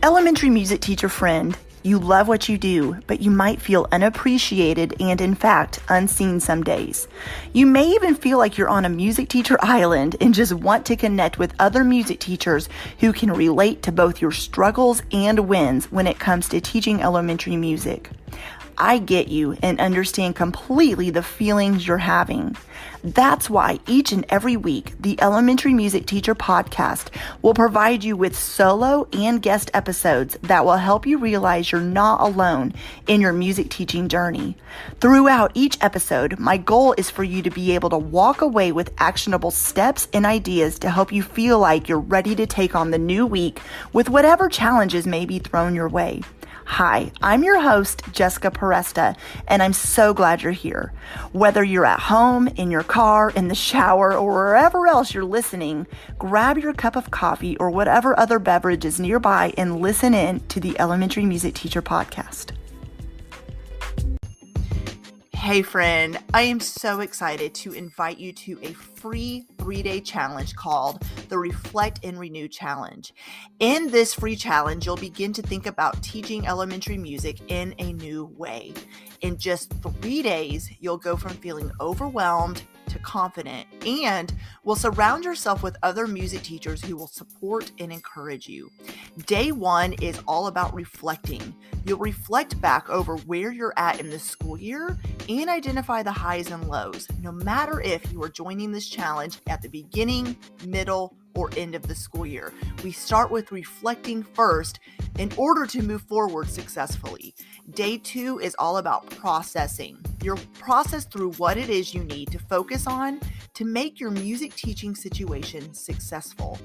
Elementary music teacher friend, you love what you do, but you might feel unappreciated and, in fact, unseen some days. You may even feel like you're on a music teacher island and just want to connect with other music teachers who can relate to both your struggles and wins when it comes to teaching elementary music. I get you and understand completely the feelings you're having. That's why each and every week, the Elementary Music Teacher Podcast will provide you with solo and guest episodes that will help you realize you're not alone in your music teaching journey. Throughout each episode, my goal is for you to be able to walk away with actionable steps and ideas to help you feel like you're ready to take on the new week with whatever challenges may be thrown your way. Hi, I'm your host, Jessica Peresta, and I'm so glad you're here. Whether you're at home, in your car, in the shower, or wherever else you're listening, grab your cup of coffee or whatever other beverage is nearby and listen in to the Elementary Music Teacher Podcast. Hey friend, I am so excited to invite you to a free 3-day challenge called the Reflect and Renew Challenge. In this free challenge, you'll begin to think about teaching elementary music in a new way. In just 3 days, you'll go from feeling overwhelmed to confident and will surround yourself with other music teachers who will support and encourage you. Day 1 is all about reflecting. You'll reflect back over where you're at in the school year and identify the highs and lows, no matter if you are joining this challenge at the beginning, middle, or end of the school year. We start with reflecting first in order to move forward successfully. Day 2 is all about processing. You'll process through what it is you need to focus on to make your music teaching situation successful.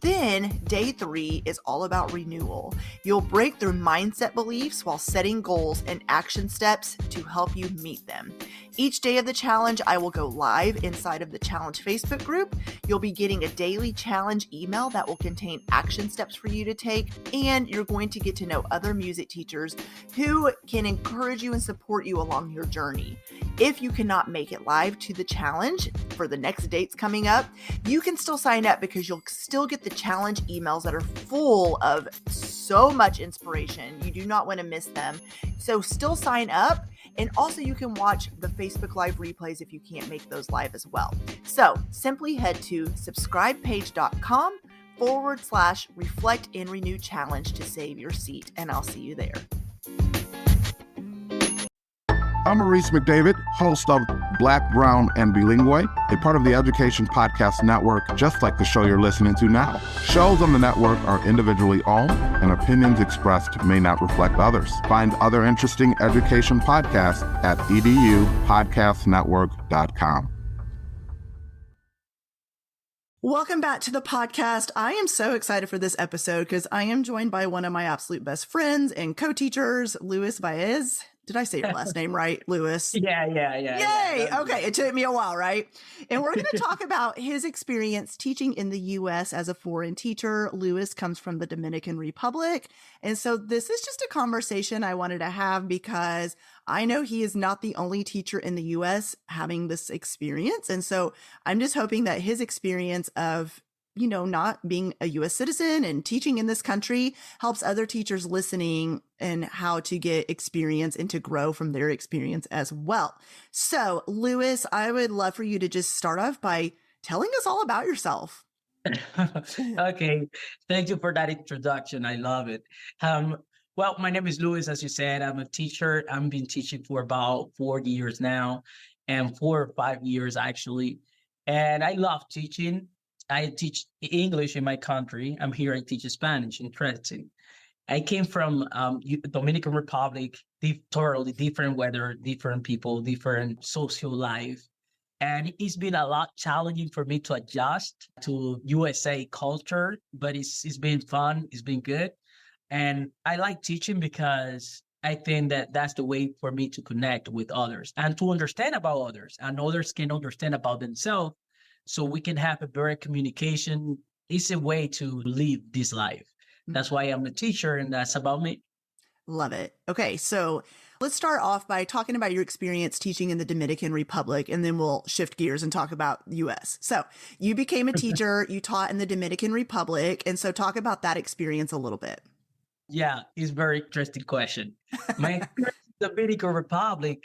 Then day 3 is all about renewal. You'll break through mindset beliefs while setting goals and action steps to help you meet them. Each day of the challenge, I will go live inside of the challenge Facebook group. You'll be getting a daily challenge email that will contain action steps for you to take, and you're going to get to know other music teachers who can encourage you and support you along your journey. If you cannot make it live to the challenge for the next dates coming up, you can still sign up because you'll still get the challenge emails that are full of so much inspiration. You do not want to miss them. So still sign up. And also you can watch the Facebook Live replays if you can't make those live as well. So simply head to subscribepage.com/reflect and renew challenge to save your seat. And I'll see you there. I'm Maurice McDavid, host of Black, Brown, and Bilingual, a part of the Education Podcast Network, just like the show you're listening to now. Shows on the network are individually owned, and opinions expressed may not reflect others. Find other interesting education podcasts at edupodcastnetwork.com. Welcome back to the podcast. I am so excited for this episode because I am joined by one of my absolute best friends and co-teachers, Lewis Baez. Did I say your last name right, Lewis? Yeah. Yay! Okay, it took me a while, right? And we're going to talk about his experience teaching in the U.S. as a foreign teacher. Lewis comes from the Dominican Republic. And so this is just a conversation I wanted to have because I know he is not the only teacher in the U.S. having this experience. And so I'm just hoping that his experience of not being a U.S. citizen and teaching in this country helps other teachers listening and how to get experience and to grow from their experience as well. So, Lewis, I would love for you to just start off by telling us all about yourself. Okay. Thank you for that introduction. I love it. Well, my name is Lewis, as you said. I'm a teacher. I've been teaching for about 4 years now, and 4 or 5 years, actually. And I love teaching. I teach English in my country. I'm here. I teach Spanish in Trenton. I came from Dominican Republic, totally different weather, different people, different social life. And it's been a lot challenging for me to adjust to USA culture, but it's been fun. It's been good. And I like teaching because I think that that's the way for me to connect with others and to understand about others, and others can understand about themselves. So we can have a better communication. It's a way to live this life. That's why I'm a teacher, and that's about me. Love it. Okay, so let's start off by talking about your experience teaching in the Dominican Republic, and then we'll shift gears and talk about the U.S. So you became a teacher, you taught in the Dominican Republic, and so talk about that experience a little bit. Yeah, it's very interesting question. My experience in the Dominican Republic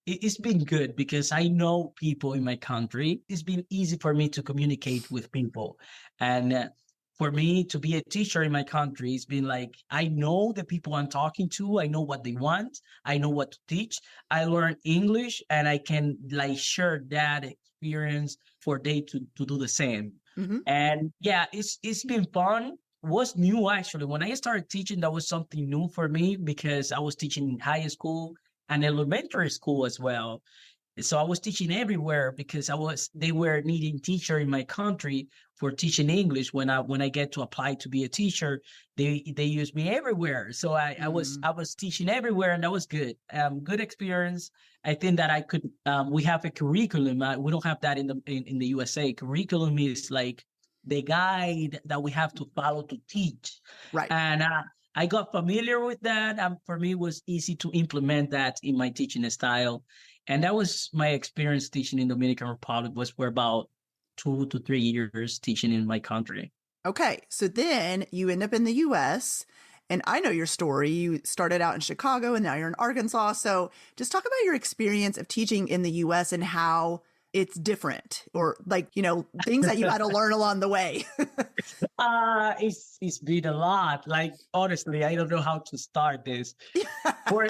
it's been good because I know people in my country. It's been easy for me to communicate with people. And for me to be a teacher in my country, it's been like, I know the people I'm talking to, I know what they want, I know what to teach. I learn English and I can like share that experience for they to do the same. Hmm. And yeah, it's been fun. Was new actually. When I started teaching, that was something new for me because I was teaching in high school and elementary school as well. So I was teaching everywhere because they were needing teacher in my country for teaching English. When I get to apply to be a teacher, they use me everywhere. So I was teaching everywhere, and that was good. Good experience. I think that I could. We have a curriculum. We don't have that in the USA. Curriculum is like the guide that we have to follow to teach, Right. and I got familiar with that. For me, it was easy to implement that in my teaching style. And that was my experience teaching in Dominican Republic was for about 2 to 3 years teaching in my country. Okay. So then you end up in the US, and I know your story. You started out in Chicago and now you're in Arkansas. So just talk about your experience of teaching in the US and how it's different, or like, things that you had to learn along the way. It's been a lot. Like honestly, I don't know how to start this.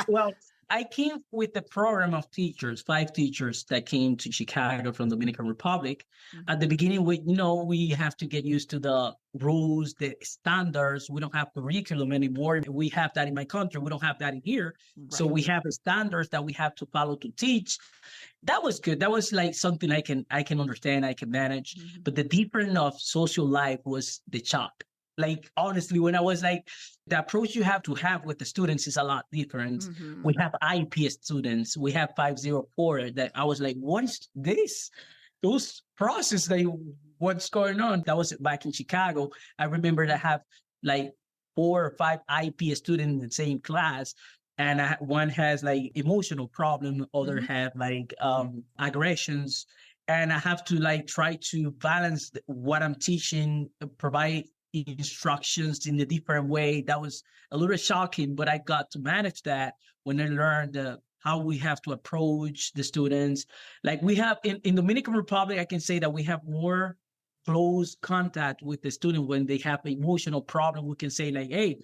Well, I came with a program of teachers, 5 teachers that came to Chicago from Dominican Republic. Mhm. At the beginning, we have to get used to the rules, the standards. We don't have curriculum anymore. We have that in my country. We don't have that in here. So Right. we have the standards that we have to follow to teach. That was good. That was like something I can understand, I can manage. Mhm. But the difference of social life was the shock. Like honestly, when I was like, the approach you have to have with the students is a lot different. Mhm. We have IP students. We have 504 that I was like, what's this? Those process, like, what's going on? That was back in Chicago. I remember that I have like 4 or 5 IP students in the same class. And one has like emotional problem, other Mhm. have like aggressions. And I have to like try to balance what I'm teaching, provide instructions in a different way. That was a little shocking, but I got to manage that when I learned how we have to approach the students. Like we have in Dominican Republic, I can say that we have more close contact with the student when they have an emotional problem. We can say like, hey,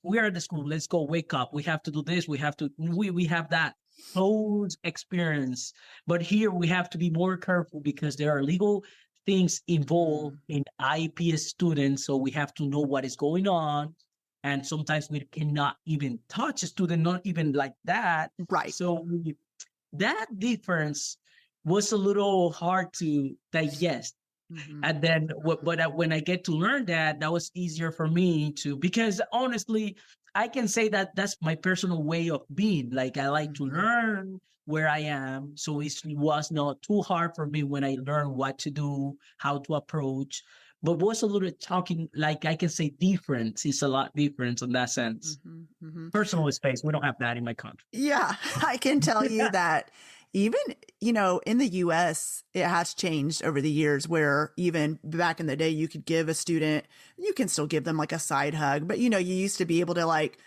we are at the school. Let's go wake up. We have to do this. We have that close experience. But here we have to be more careful because there are legal things involved in IPS students. So we have to know what is going on. And sometimes we cannot even touch a student, not even like that. Right. So that difference was a little hard to digest. Mhm. And then, when I get to learn that, that was easier for me because honestly, I can say that that's my personal way of being. Like I like to Mhm. learn where I am. So it was not too hard for me when I learned what to do, how to approach. But was a little talking, like I can say difference. It's a lot different in that sense. Mhm. Mhm. Personal space, we don't have that in my country. Yeah, I can tell you that even, in the US, it has changed over the years where even back in the day, you could give a student, you can still give them like a side hug, but you used to be able to like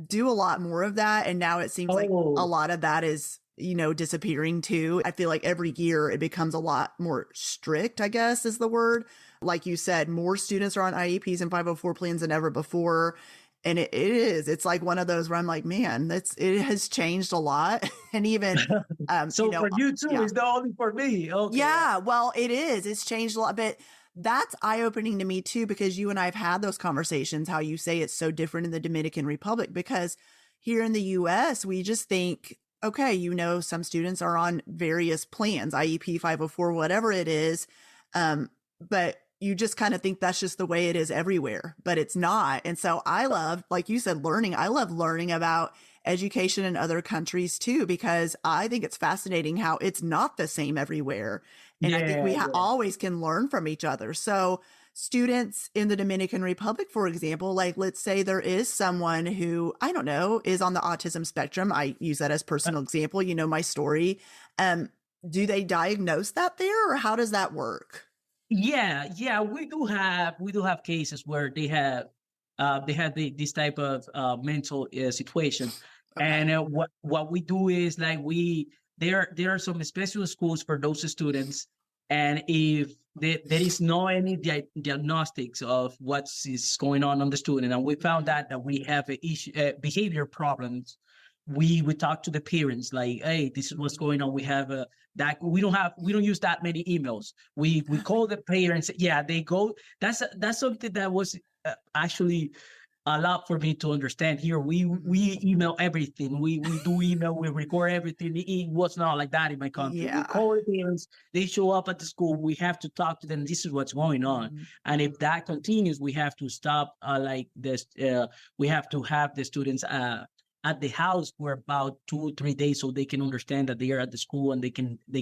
do a lot more of that. And now it seems like a Oh, lot of that is, disappearing too. I feel like every year it becomes a lot more strict, I guess is the word. Like you said, more students are on IEPs and 504 plans than ever before. And it's like one of those where I'm like, man, it has changed a lot. And even, so for you too, yeah. it's not only for me. Okay. Yeah, well, it is. It's changed a lot, but that's eye-opening to me too, because you and I have had those conversations, how you say it's so different in the Dominican Republic, because here in the US, we just think, okay, some students are on various plans, IEP 504, whatever it is. But you just kind of think that's just the way it is everywhere, but it's not. And so I love, like you said, learning. I love learning about education in other countries too, because I think it's fascinating how it's not the same everywhere. And I think we Yeah. always can learn from each other. So students in the Dominican Republic, for example, like let's say there is someone who, I don't know, is on the autism spectrum. I use that as personal example, my story. Do they diagnose that there, or how does that work? Yeah, we do have cases where they have they had this type of mental situation. Okay. And what we do is like there are some special schools for those students, and if there is no any diagnostics of what is going on the student, and we found that we have a issue, behavior problems, we talk to the parents like, hey, this is what's going on. We have that we don't use that many emails. We call the parents. Yeah, they go. That's something that was actually a lot for me to understand here. We email everything. We do email. We record everything. It was not like that in my country. Yeah. We call the parents. They show up at the school. We have to talk to them. This is what's going on. And if that continues, we have to stop. Like this, we have to have the students at the house for about 2-3 days, so they can understand that they are at the school, and they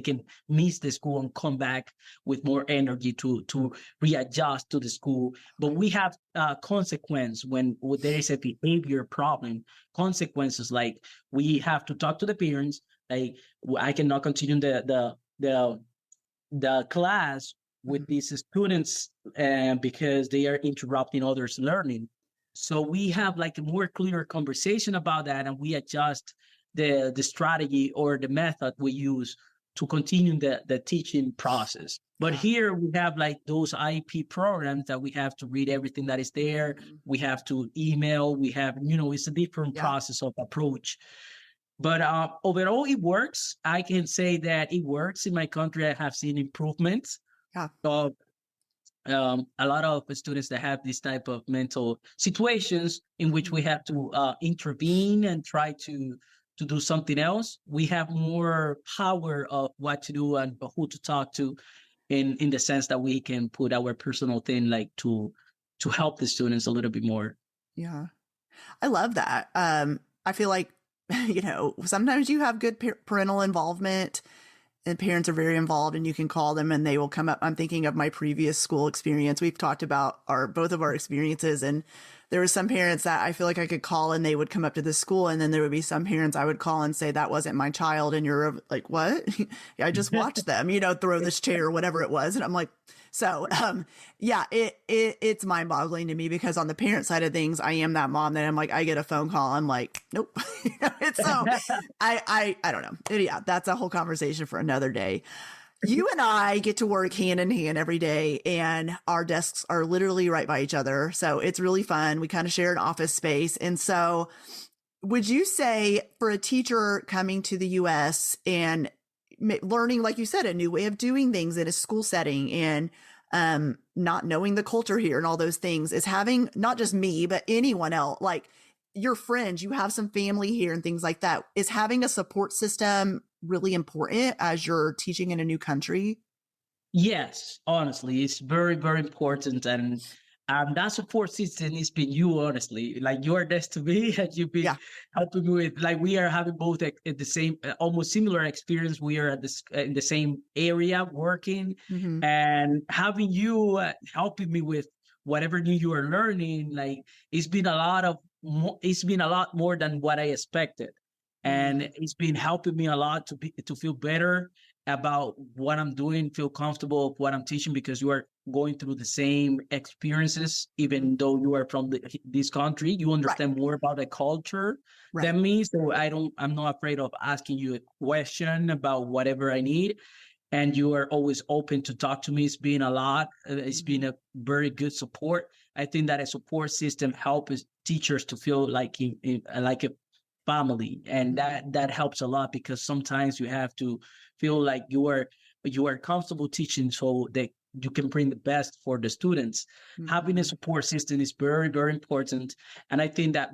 can miss the school and come back with more energy to readjust to the school. But we have consequence when there is a behavior problem. Consequences like we have to talk to the parents. Like I cannot continue the class with these students because they are interrupting others' learning. So we have like a more clear conversation about that, and we adjust the strategy or the method we use to continue the teaching process. But here we have like those IP programs that we have to read everything that is there. We have to email. We have, it's a different process of approach. But overall, it works. I can say that it works. In my country, I have seen improvements. Yeah. A lot of students that have this type of mental situations in which we have to intervene and try to do something else. We have more power of what to do and who to talk to, in the sense that we can put our personal thing like to help the students a little bit more. Yeah, I love that. I feel like sometimes you have good parental involvement, and parents are very involved, and you can call them and they will come up. I'm thinking of my previous school experience. We've talked about both of our experiences, and there were some parents that I feel like I could call and they would come up to the school. And then there would be some parents I would call and say, that wasn't my child. And you're like, what? I just watched them, throw this chair or whatever it was. And I'm like, so, it's mind boggling to me, because on the parent side of things, I am that mom that I'm like, I get a phone call. I'm like, nope. It's so I don't know. Yeah. That's a whole conversation for another day. You and I get to work hand in hand every day, and our desks are literally right by each other. So it's really fun. We kind of share an office space. And so would you say, for a teacher coming to the US and learning, like you said, a new way of doing things in a school setting, and not knowing the culture here and all those things, is having not just me, but anyone else, like your friends, you have some family here and things like that, is having a support system really important as you're teaching in a new country? Yes, honestly, it's very, very important. And that support system has been you, honestly. Like, you are next to me, and you've been helping me with, like, we are having both at the same, almost similar experience. We are at this in the same area working, and having you helping me with whatever new you are learning. Like, it's been a lot more than what I expected. And it's been helping me a lot to feel better about what I'm doing, feel comfortable with what I'm teaching, because you are going through the same experiences. Even though you are from this country, you understand more about the culture than me. So I'm not afraid of asking you a question about whatever I need. And you are always open to talk to me. It's been a lot. It's been a very good support. I think that a support system helps teachers to feel like a family, and that helps a lot, because sometimes you have to feel like you are comfortable teaching, so that you can bring the best for the students. Having a support system is very, very important. And I think that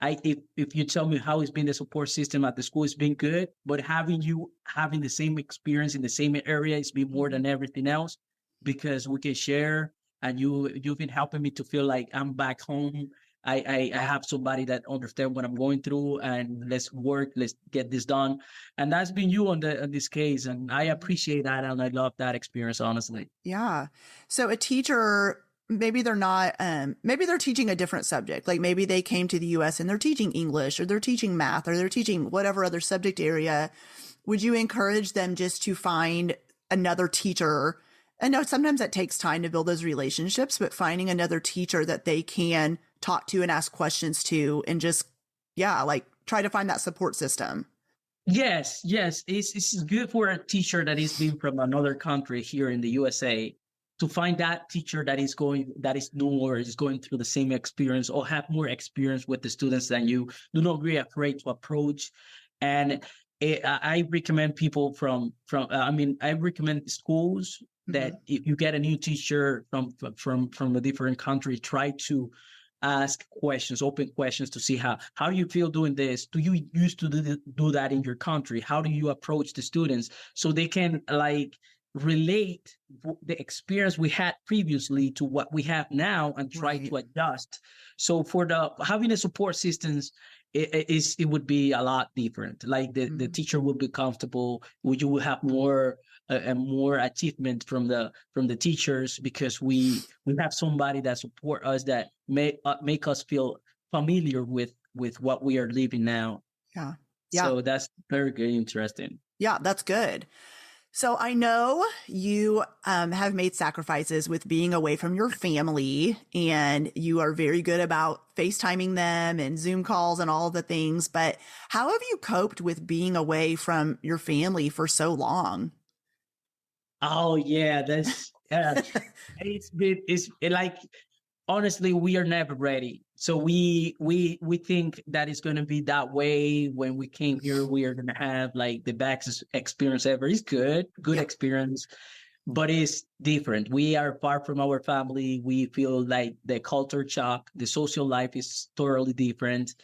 if you tell me how it's been the support system at the school, it's been good, but having the same experience in the same area, it's been more than everything else, because we can share, and you've been helping me to feel like I'm back home. I have somebody that understands what I'm going through, and let's work, let's get this done. And that's been you on this case. And I appreciate that. And I love that experience, honestly. Yeah. So a teacher, maybe they're not, maybe they're teaching a different subject. Like, maybe they came to the US and they're teaching English, or they're teaching math, or they're teaching whatever other subject area. Would you encourage them just to find another teacher I know sometimes that takes time to build those relationships, but finding another teacher that they can talk to and ask questions to and just, yeah, like try to find that support system. Yes, yes. It's good for a teacher that is being from another country here in the USA to find that teacher that is new or is going through the same experience or have more experience with the students than you. Do not be afraid to approach. And I recommend people I recommend schools that if you get a new teacher from a different country, try to ask questions, open questions to see how you feel doing this. Do you used to do that in your country? How do you approach the students so they can like relate the experience we had previously to what we have now and try to adjust. So for having a support systems, it would be a lot different. Like the teacher will be comfortable. You will have more more achievement from the teachers because we have somebody that support us that make us feel familiar with what we are living now. Yeah. So that's very good, interesting. Yeah, that's good. So I know you have made sacrifices with being away from your family, and you are very good about FaceTiming them and Zoom calls and all the things. But how have you coped with being away from your family for so long? Oh yeah, that's it's like honestly, we are never ready. So we think that it's going to be that way when we came here. We are going to have like the best experience ever. It's good experience, but it's different. We are far from our family. We feel like the culture shock, the social life is totally different.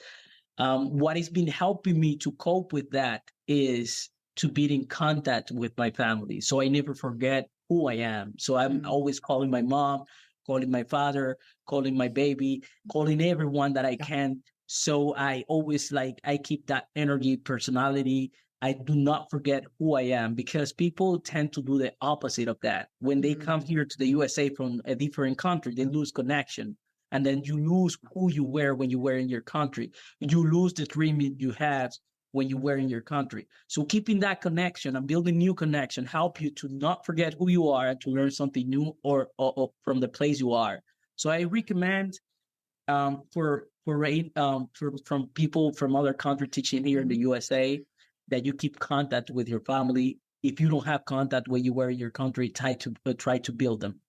What has been helping me to cope with that is to be in contact with my family. So I never forget who I am. So I'm always calling my mom, calling my father, calling my baby, calling everyone that I can. So I always I keep that energy, personality. I do not forget who I am because people tend to do the opposite of that. When they come here to the USA from a different country, they lose connection. And then you lose who you were when you were in your country. You lose the dream you have when you were in your country. So keeping that connection and building new connection help you to not forget who you are and to learn something new or from the place you are. So I recommend from people from other countries teaching here in the USA that you keep contact with your family. If you don't have contact when you were in your country, try to build them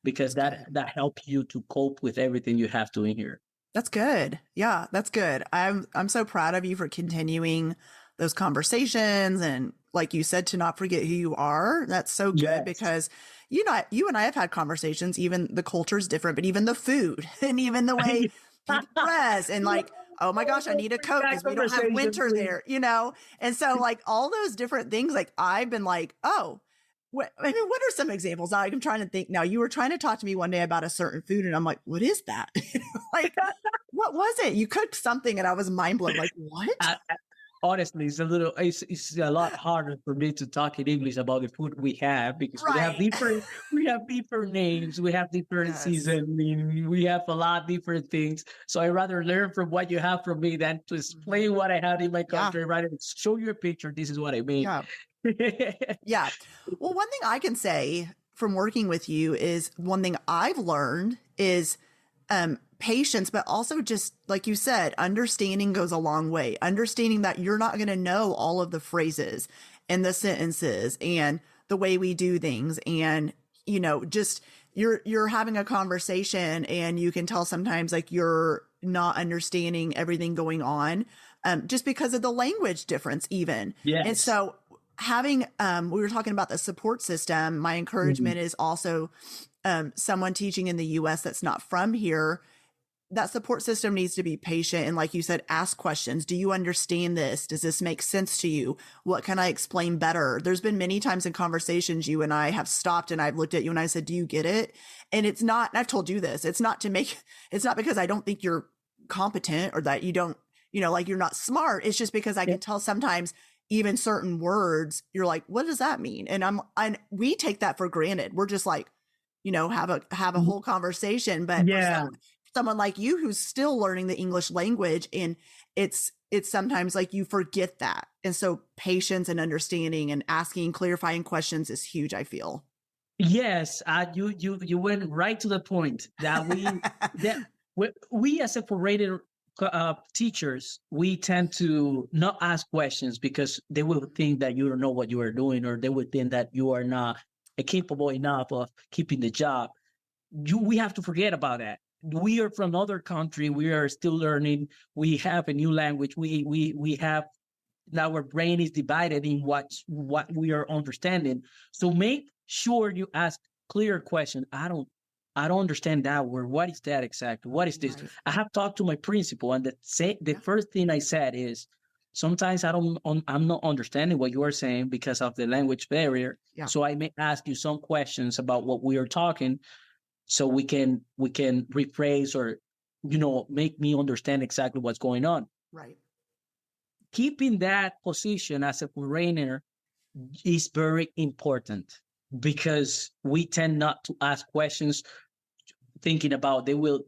because that helps you to cope with everything you have to in here. That's good. Yeah, that's good. I'm so proud of you for continuing those conversations and, like you said, to not forget who you are. That's so good because you and I have had conversations. Even the culture is different, but even the food and even the way people dress and like, oh my gosh, I need a coat because we don't have winter there, And so like all those different things, like I've been like, oh. What are some examples? I'm trying to think now. You were trying to talk to me one day about a certain food, and I'm like, what is that? Like, what was it? You cooked something, and I was mind blown. Like, what? Honestly, it's a lot harder for me to talk in English about the food we have because we have different names, we have different seasoning, we have a lot of different things. So I rather learn from what you have from me than to explain what I had in my country. Rather than show you a picture. This is what I mean. Yeah. Well, one thing I can say from working with you is one thing I've learned is patience, but also just like you said, understanding goes a long way. Understanding that you're not going to know all of the phrases and the sentences and the way we do things. And, just you're having a conversation and you can tell sometimes like you're not understanding everything going on just because of the language difference even. Yes. And so having, we were talking about the support system. My encouragement is also someone teaching in the US that's not from here. That support system needs to be patient. And like you said, ask questions. Do you understand this? Does this make sense to you? What can I explain better? There's been many times in conversations you and I have stopped and I've looked at you and I said, do you get it? And it's not, and I've told you this, it's not because I don't think you're competent or that you don't, like you're not smart. It's just because I can tell sometimes even certain words, you're like, what does that mean? And we take that for granted. We're just like, have a whole conversation. But for someone like you who's still learning the English language, and it's sometimes like you forget that. And so patience and understanding and asking clarifying questions is huge, I feel. Yes, you went right to the point that we as separated teachers, we tend to not ask questions because they will think that you don't know what you are doing, or they would think that you are not capable enough of keeping the job. We have to forget about that. We are from another country. We are still learning. We have a new language. We have, our brain is divided in what we are understanding. So make sure you ask clear questions. I don't understand that word. What is that exactly? What is this? Right. I have talked to my principal, and the first thing I said is, sometimes I'm not understanding what you are saying because of the language barrier. Yeah. So I may ask you some questions about what we are talking, so we can rephrase, or make me understand exactly what's going on. Right. Keeping that position as a foreigner is very important, because we tend not to ask questions thinking about they will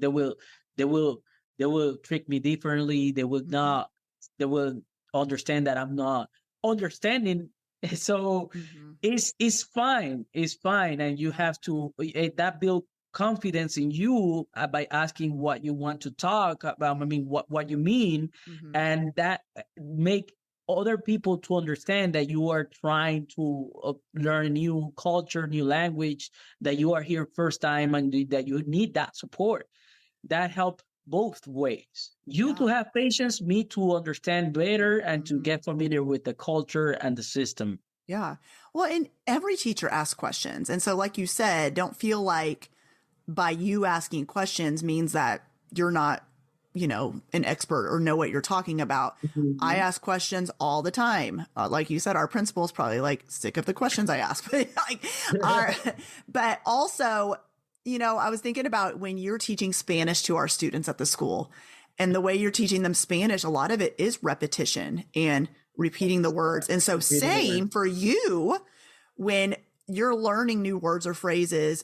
trick me differently. They will not, they will understand that I'm not understanding. So it's fine. It's fine. And you have to, that build confidence in you by asking what you want to talk about. I mean, what you mean, and that make other people to understand that you are trying to learn a new culture, new language, that you are here first time, and that you need that support. That help both ways. You to have patience, me to understand better, and to get familiar with the culture and the system. Yeah. Well, and every teacher asks questions. And so, like you said, don't feel like by you asking questions means that you're not, an expert or know what you're talking about. I ask questions all the time. Like you said, our principal is probably like sick of the questions I ask. But also, I was thinking about when you're teaching Spanish to our students at the school, and the way you're teaching them Spanish, a lot of it is repetition and repeating the words. And so same for you when you're learning new words or phrases,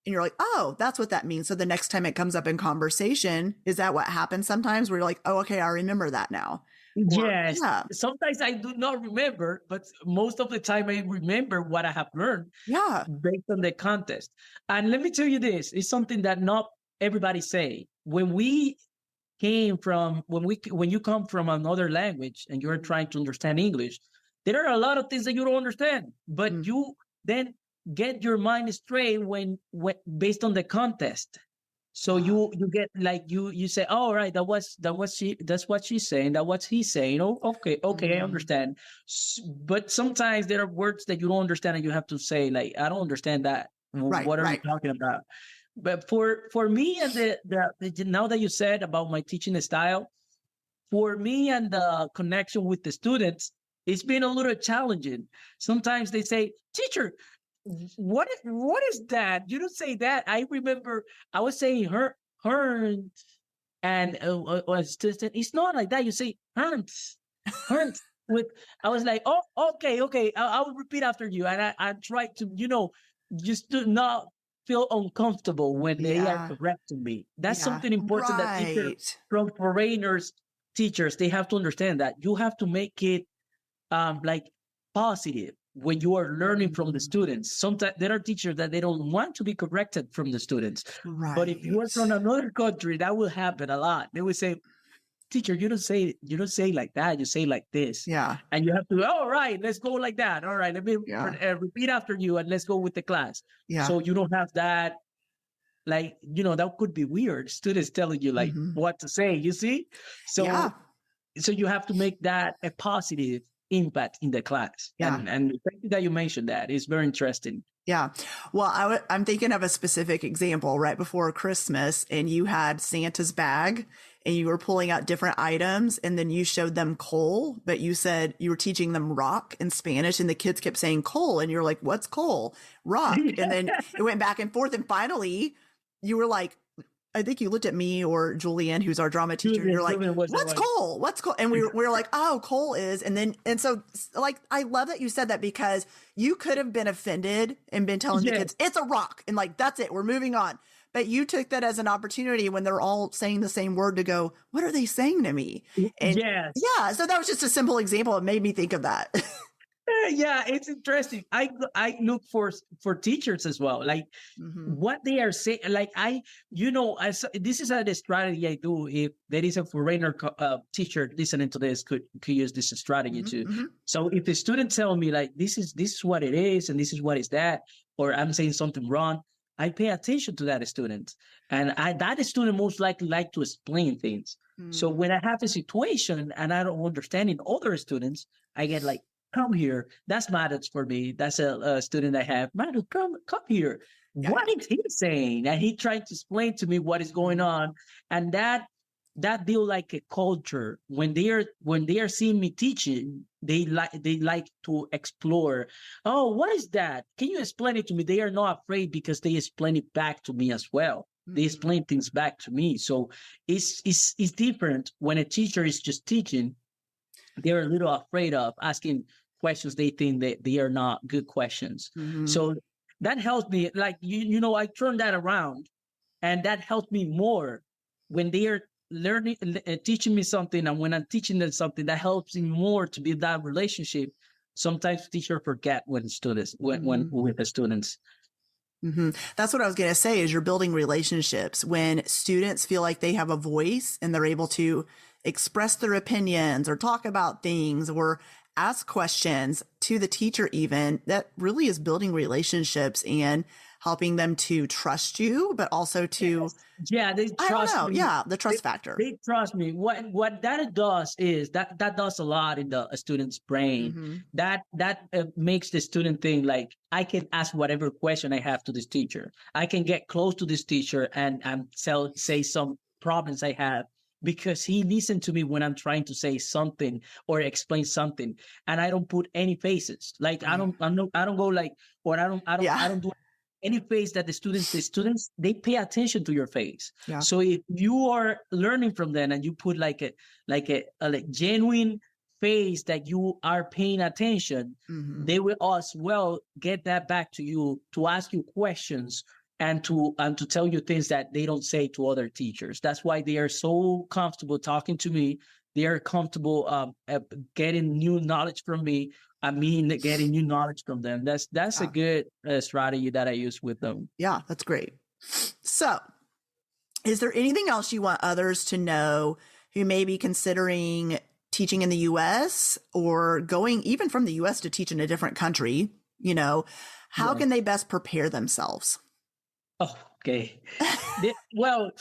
and you're like, oh, that's what that means. So the next time it comes up in conversation, is that what happens sometimes where you're like, oh, okay, I remember that now? Yes. Sometimes I do not remember, but most of the time I remember what I have learned based on the context. And let me tell you this, it's something that not everybody say. When you come from another language and you're trying to understand English, there are a lot of things that you don't understand, but you then get your mind straight when based on the context. So you get like you say, oh, right, that's what she's saying, that's what he's saying. Oh, okay, I understand. But sometimes there are words that you don't understand, and you have to say, like, I don't understand that. What are you talking about? But for me, and the now that you said about my teaching style, for me and the connection with the students, it's been a little challenging. Sometimes they say, teacher, what is that? You don't say that. I remember I was saying her, and it's not like that. You say hurts. With, I was like, oh, okay, I will repeat after you, and I try to, just to not feel uncomfortable when they are correcting me. That's something important that teachers, from foreigners, teachers, they have to understand, that you have to make it like positive when you are learning from the students. Sometimes there are teachers that they don't want to be corrected from the students. But if you are from another country, that will happen a lot. They will say, teacher, you don't say like that, you say like this. And you have to, all right, let's go like that. All right, let me repeat after you, and let's go with the class. So you don't have that, like, that could be weird, students telling you like what to say, you see? So you have to make that a positive impact in the class. And thank you that you mentioned that. It's very interesting. Yeah. Well, I'm thinking of a specific example right before Christmas, and you had Santa's bag and you were pulling out different items, and then you showed them coal, but you said you were teaching them rock in Spanish, and the kids kept saying coal, and you're like, what's coal? Rock. And then it went back and forth. And finally you were like, I think you looked at me or Julianne, who's our drama teacher, and you're like, what's coal? What's coal? And we were like, oh, coal is. And so like, I love that you said that, because you could have been offended and been telling the kids, it's a rock. And like, that's it, we're moving on. But you took that as an opportunity when they're all saying the same word to go, what are they saying to me? And so that was just a simple example. It made me think of that. Yeah, it's interesting. I look for teachers as well, like Mm-hmm. what they are saying. Like as this is a strategy I do. If there is a foreigner teacher listening to this, could use this strategy too. Mm-hmm. So if a student tell me like this is what it is and this is what is that, or I'm saying something wrong, I pay attention to that student, and that student most likely like to explain things. So Mm-hmm. when I have a situation and I don't understand in other students, I get like, come here. That's matters for me. That's a student I have. Madu, come here. Yeah, What is he saying? And he tried to explain to me what is going yeah. on. And that deal like a culture. When they are seeing me teaching, they like to explore. Oh, what is that? Can you explain it to me? They are not afraid because they explain it back to me as well. They Mm-hmm. explain things back to me. So it's different when a teacher is just teaching. They're a little afraid of asking questions they think that they are not good questions. Mm-hmm. So that helps me. Like I turn that around, and that helps me more when they are learning, teaching me something, and when I'm teaching them something, that helps me more to build that relationship. Sometimes teachers forget when students when Mm-hmm. with the students. Mm-hmm. That's what I was going to say is you're building relationships when students feel like they have a voice and they're able to express their opinions or talk about things or ask questions to the teacher even. That really is building relationships and helping them to trust you, but also to, Yes. Yeah, they I don't trust know. me. Yeah. The They, trust factor. they trust me. What that does is that does a lot in the student's brain. Mm-hmm. That makes the student think like I can ask whatever question I have to this teacher. I can get close to this teacher and say some problems I have because he listened to me when I'm trying to say something or explain something, and I don't put any faces. Like I Right. don't I'm no, I don't go like, or I Yeah. don't do any face that the students they pay attention to your face. Yeah. So if you are learning from them and you put a like genuine face that you are paying attention, Mm-hmm. they will as well get that back to you to ask you questions and to tell you things that they don't say to other teachers. That's why they are so comfortable talking to me. They are comfortable getting new knowledge from me. I mean, getting new knowledge from them. That's a Yeah. good strategy that I use with them. Yeah. That's great. So, is there anything else you want others to know who may be considering teaching in the US or going even from the US to teach in a different country? How Yeah. can they best prepare themselves? Oh, okay. Well,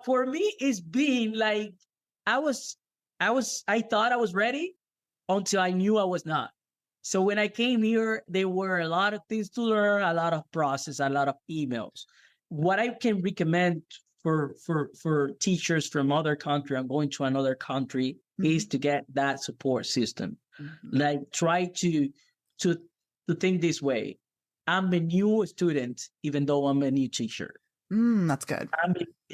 for me, it's been like I was, I thought I was ready until I knew I was not. So when I came here, there were a lot of things to learn, a lot of process, a lot of emails. What I can recommend for teachers from other country and going to another country is to get that support system. Mhm. Like try to to think this way. I'm a new student, even though I'm a new teacher. That's good.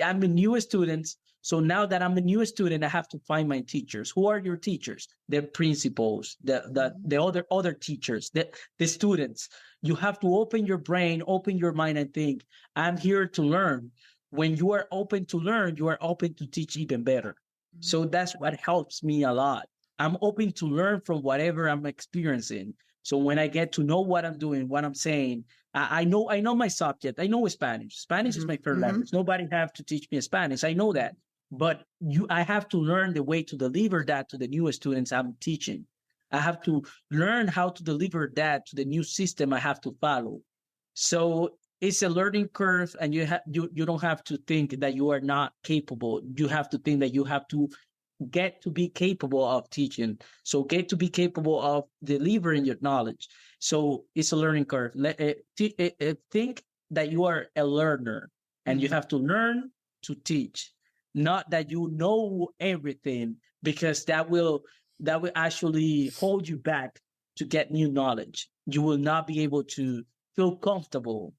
I'm a new student. So now that I'm a new student, I have to find my teachers. Who are your teachers? The principals, the other teachers, the students. You have to open your brain, open your mind, and think, I'm here to learn. When you are open to learn, you are open to teach even better. So that's what helps me a lot. I'm open to learn from whatever I'm experiencing. So when I get to know what I'm doing, what I'm saying, I know my subject. I know Spanish. Spanish is Mhm. my third Mhm. language. Nobody have to teach me Spanish. I know that. But I have to learn the way to deliver that to the new students I'm teaching. I have to learn how to deliver that to the new system I have to follow. So it's a learning curve, and you don't have to think that you are not capable. You have to think that you have to get to be capable of teaching. So get to be capable of delivering your knowledge. So it's a learning curve. Think that you are a learner and you Mhm. have to learn to teach, not that you know everything, because that will actually hold you back to get new knowledge. You will not be able to feel comfortable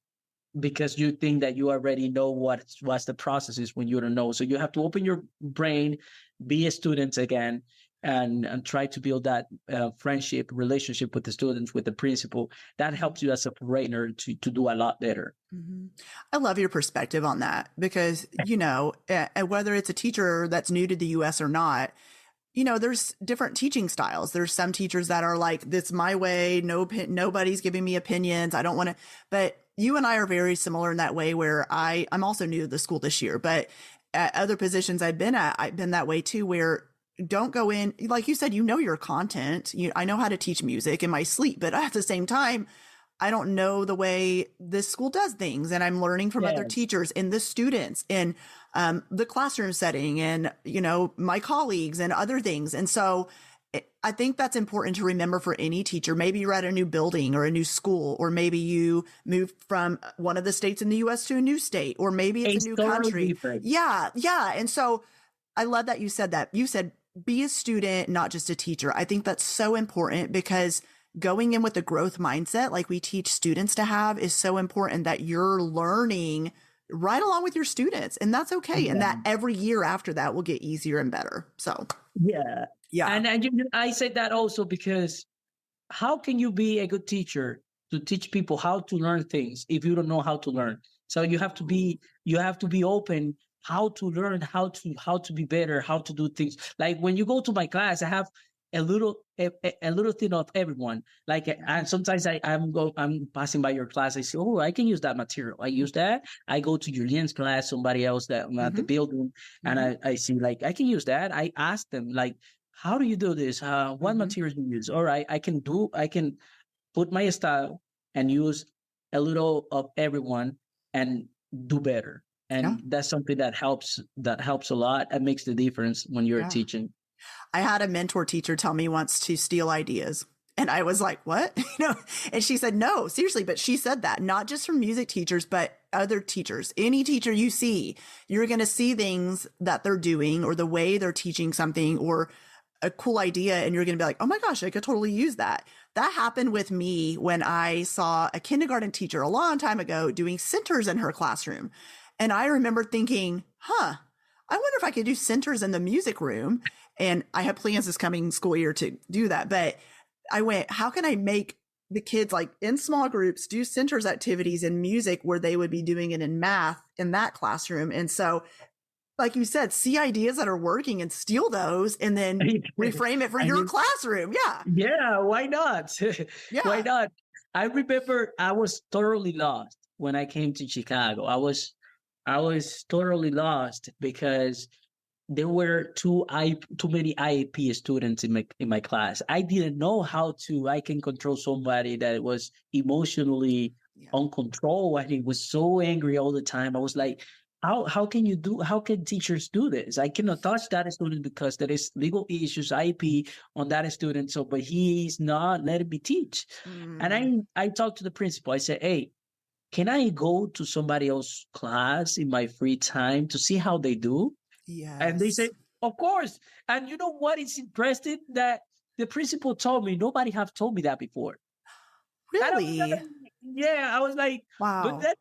because you think that you already know what's the process is when you don't know. So you have to open your brain, be a student again, and try to build that friendship relationship with the students, with the principal. That helps you as a trainer to do a lot better. Mhm. I love your perspective on that because, whether it's a teacher that's new to the US or not, there's different teaching styles. There's some teachers that are like, this my way. Nobody's giving me opinions. I don't want to, but you and I are very similar in that way where I'm also new to the school this year, but at other positions I've been that way too, where don't go in, like you said, your content. I know how to teach music in my sleep, but at the same time, I don't know the way this school does things, and I'm learning from other teachers and the students in the classroom setting and, my colleagues and other things. And so I think that's important to remember for any teacher. Maybe you're at a new building or a new school, or maybe you moved from one of the states in the U.S. to a new state, or maybe it's a new country. Different. Yeah. And so I love that you said that. You said, be a student, not just a teacher. I think that's so important, because going in with a growth mindset, like we teach students to have, is so important, that you're learning right along with your students, and that's okay. And that every year after that will get easier and better. So, yeah. And I say that also because how can you be a good teacher to teach people how to learn things if you don't know how to learn? So you have to be open how to learn, how to be better, how to do things. Like when you go to my class, I have a little thing of everyone. Like, and sometimes I'm passing by your class. I say, oh, I can use that material. I use that. I go to Julian's class, somebody else that at the building, and I see, like, I can use that. I ask them, like, how do you do this? What materials do you use? All right, I can put my style and use a little of everyone and do better. And that's something that helps a lot and makes the difference when you're teaching. I had a mentor teacher tell me once to steal ideas. And I was like, what? And she said, no, seriously. But she said that not just from music teachers, but other teachers. Any teacher you see, you're going to see things that they're doing, or the way they're teaching something, or a cool idea. And you're going to be like, oh my gosh, I could totally use that. That happened with me when I saw a kindergarten teacher a long time ago doing centers in her classroom. And I remember thinking, I wonder if I could do centers in the music room. And I have plans this coming school year to do that. But I went, how can I make the kids, like, in small groups, do centers activities in music where they would be doing it in math in that classroom? And so, like you said, see ideas that are working and steal those, and then reframe it for your classroom. Yeah. Yeah. Why not? Why not? I remember I was thoroughly lost when I came to Chicago. I was totally lost because there were too many IEP students in my class. I didn't know how I can control somebody that was emotionally uncontrolled, and he was so angry all the time. I was like, how can teachers do this? I cannot touch that student because there is legal issues, IEP on that student. So, but he's not letting me teach. And I talked to the principal. I said, hey, can I go to somebody else's class in my free time to see how they do? Yes. And they say, of course. And you know what is interesting? That the principal told me, nobody have told me that before. Really? I was like, wow. But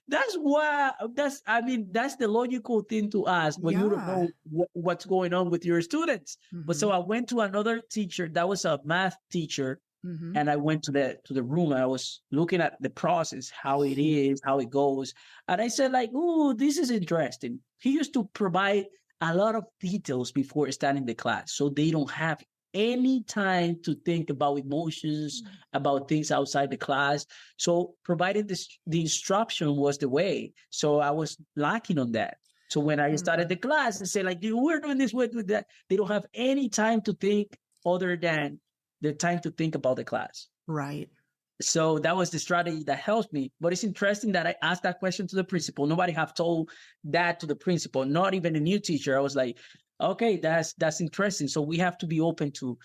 that's the logical thing to ask when you don't know what's going on with your students. But so I went to another teacher that was a math teacher. And I went to the room, and I was looking at the process, how it is, how it goes. And I said, like, oh, this is interesting. He used to provide a lot of details before starting the class, so they don't have any time to think about emotions, about things outside the class. So providing the instruction was the way. So I was lacking on that. So when I started the class, I said, like, we're doing this, we're doing that. They don't have any time to think other than the time to think about the class. Right. So that was the strategy that helped me. But it's interesting that I asked that question to the principal. Nobody have told that to the principal, not even a new teacher. I was like, okay, that's interesting. So we have to be open to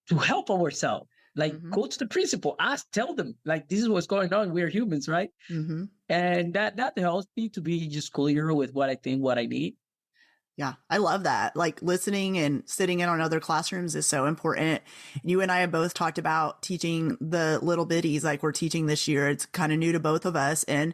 help ourselves. Like, go to the principal, tell them, like, this is what's going on. We're humans, right? And that helps me to be just clear with what I think, what I need. Yeah, I love that. Like, listening and sitting in on other classrooms is so important. You and I have both talked about teaching the little bitties, like we're teaching this year. It's kind of new to both of us. And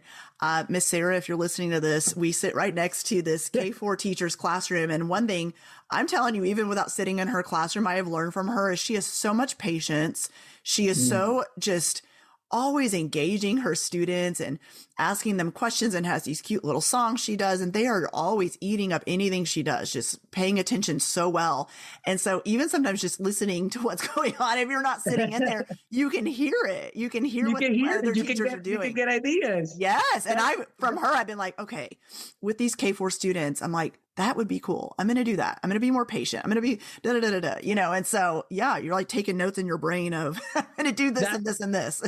Miss Sarah, if you're listening to this, we sit right next to this K4 teacher's classroom. And one thing I'm telling you, even without sitting in her classroom, I have learned from her is she has so much patience. She is so just always engaging her students and asking them questions, and has these cute little songs she does. And they are always eating up anything she does, just paying attention so well. And so even sometimes just listening to what's going on, if you're not sitting in there, you can hear it. You can hear what other teachers are doing. You can get ideas. Yes. And from her, I've been like, okay, with these K4 students, I'm like, that would be cool. I'm going to do that. I'm going to be more patient. I'm going to be and so, yeah, you're like taking notes in your brain of, I'm going to do this and this and this.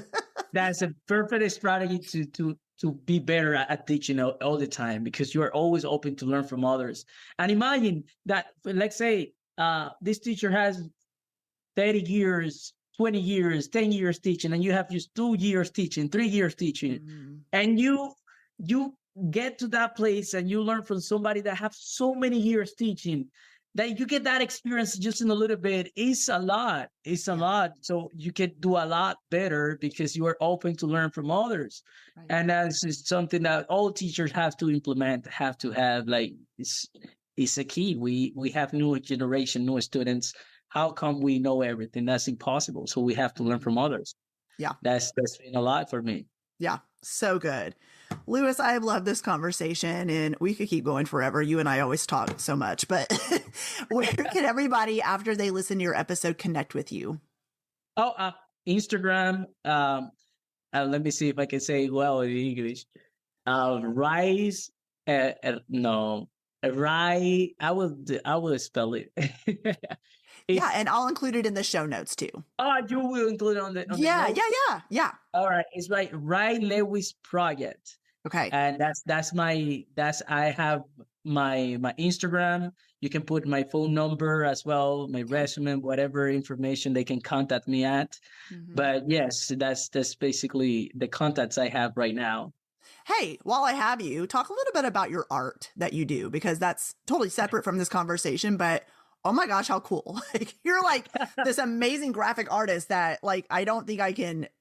That's a perfect strategy to be better at teaching all the time, because you are always open to learn from others. And imagine that, let's say, this teacher has 30 years, 20 years, 10 years teaching, and you have just 2 years teaching, 3 years teaching, and you get to that place and you learn from somebody that have so many years teaching, that you get that experience just in a little bit. It's a lot. So you can do a lot better because you are open to learn from others. Right. And that's something that all teachers have to implement, have to have. Like, it's a key. We have new generation, new students. How come we know everything? That's impossible. So we have to learn from others. Yeah. That's been a lot for me. Yeah. So good. Lewis, I love this conversation, and we could keep going forever. You and I always talk so much, but where can everybody, after they listen to your episode, connect with you? Oh, Instagram. Let me see if I can say it well in English. Rise. Rise. I will spell it. Yeah, and I'll include it in the show notes too. Oh, you will include it on the yeah. All right, it's like Rise Lewis Project. Okay, and I have my Instagram. You can put my phone number as well, my resume, whatever information they can contact me at. But yes, that's basically the contacts I have right now. Hey, while I have you, talk a little bit about your art that you do, because that's totally separate from this conversation, but oh my gosh, how cool. Like, you're like this amazing graphic artist that, like, I don't think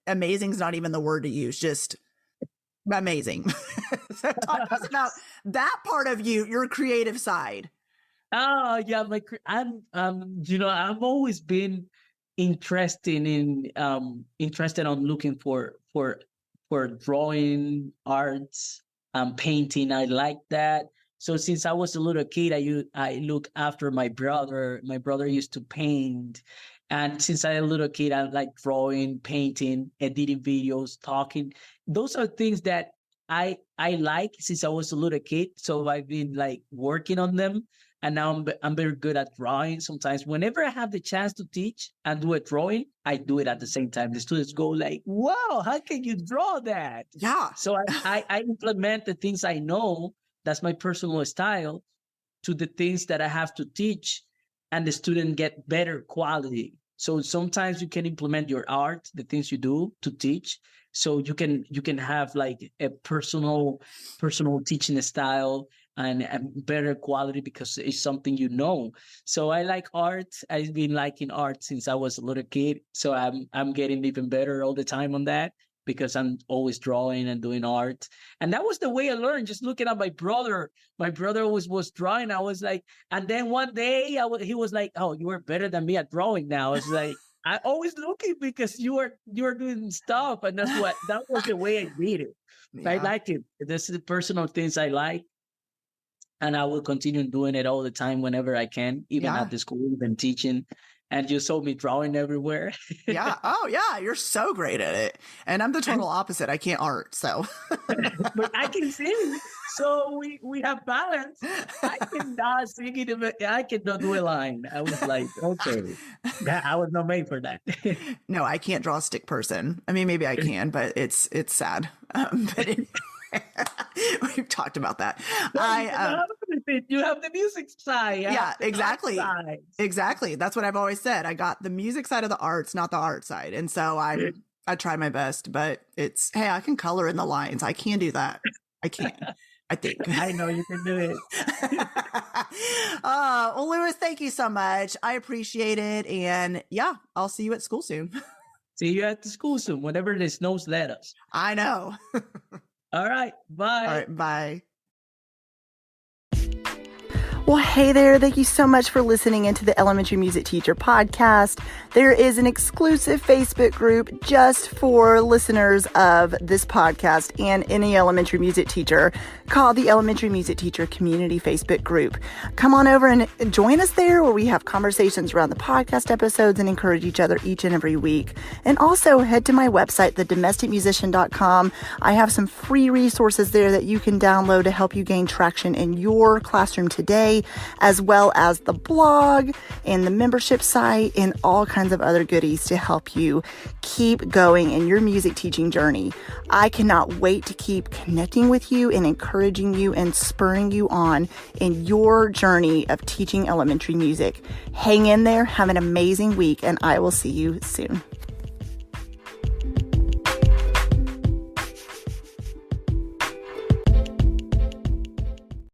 amazing is not even the word to use, just amazing. So talk to us about that part of you, your creative side. Oh yeah, I've always been interested on looking for drawing, arts, painting. I like that. So since I was a little kid, I look after my brother. My brother used to paint. And since I was a little kid, I like drawing, painting, editing videos, talking. Those are things that I like since I was a little kid. So I've been like working on them. And now I'm very good at drawing. Sometimes whenever I have the chance to teach and do a drawing, I do it at the same time. The students go like, wow, how can you draw that? Yeah. So I implement the things I know. That's my personal style to the things that I have to teach, and the student get better quality. So sometimes you can implement your art, the things you do to teach. So you can have like a personal teaching style and better quality because it's something you know. So I like art. I've been liking art since I was a little kid. So I'm getting even better all the time on that, because I'm always drawing and doing art. And that was the way I learned, just looking at my brother. My brother always was drawing. I was like, and then one day he was like, oh, you are better than me at drawing now. I was like, I always looking because you are doing stuff. And that was the way I did it. Yeah. I like it. This is the personal things I like. And I will continue doing it all the time whenever I can, even at the school, even teaching. And you saw me drawing everywhere. Yeah. Oh, yeah. You're so great at it. And I'm the total opposite. I can't art, so. But I can sing. So we have balance. I cannot sing it. I cannot do a line. I was like, okay. I was not made for that. No, I can't draw a stick person. I mean, maybe I can, but it's sad. We've talked about that. You have the music side. Yeah, exactly. Exactly. That's what I've always said. I got the music side of the arts, not the art side. And so I try my best, but hey, I can color in the lines. I can do that. I can. I think. I know you can do it. Well, Lewis, thank you so much. I appreciate it. And yeah, I'll see you at school soon. See you at the school soon. Whenever the snows let us. I know. All right. Bye. All right. Bye. Well, hey there. Thank you so much for listening into the Elementary Music Teacher podcast. There is an exclusive Facebook group just for listeners of this podcast and any elementary music teacher called the Elementary Music Teacher Community Facebook group. Come on over and join us there where we have conversations around the podcast episodes and encourage each other each and every week. And also head to my website, thedomesticmusician.com. I have some free resources there that you can download to help you gain traction in your classroom today, as well as the blog and the membership site and all kinds of other goodies to help you keep going in your music teaching journey. I cannot wait to keep connecting with you and encouraging you and spurring you on in your journey of teaching elementary music. Hang in there, have an amazing week, and I will see you soon.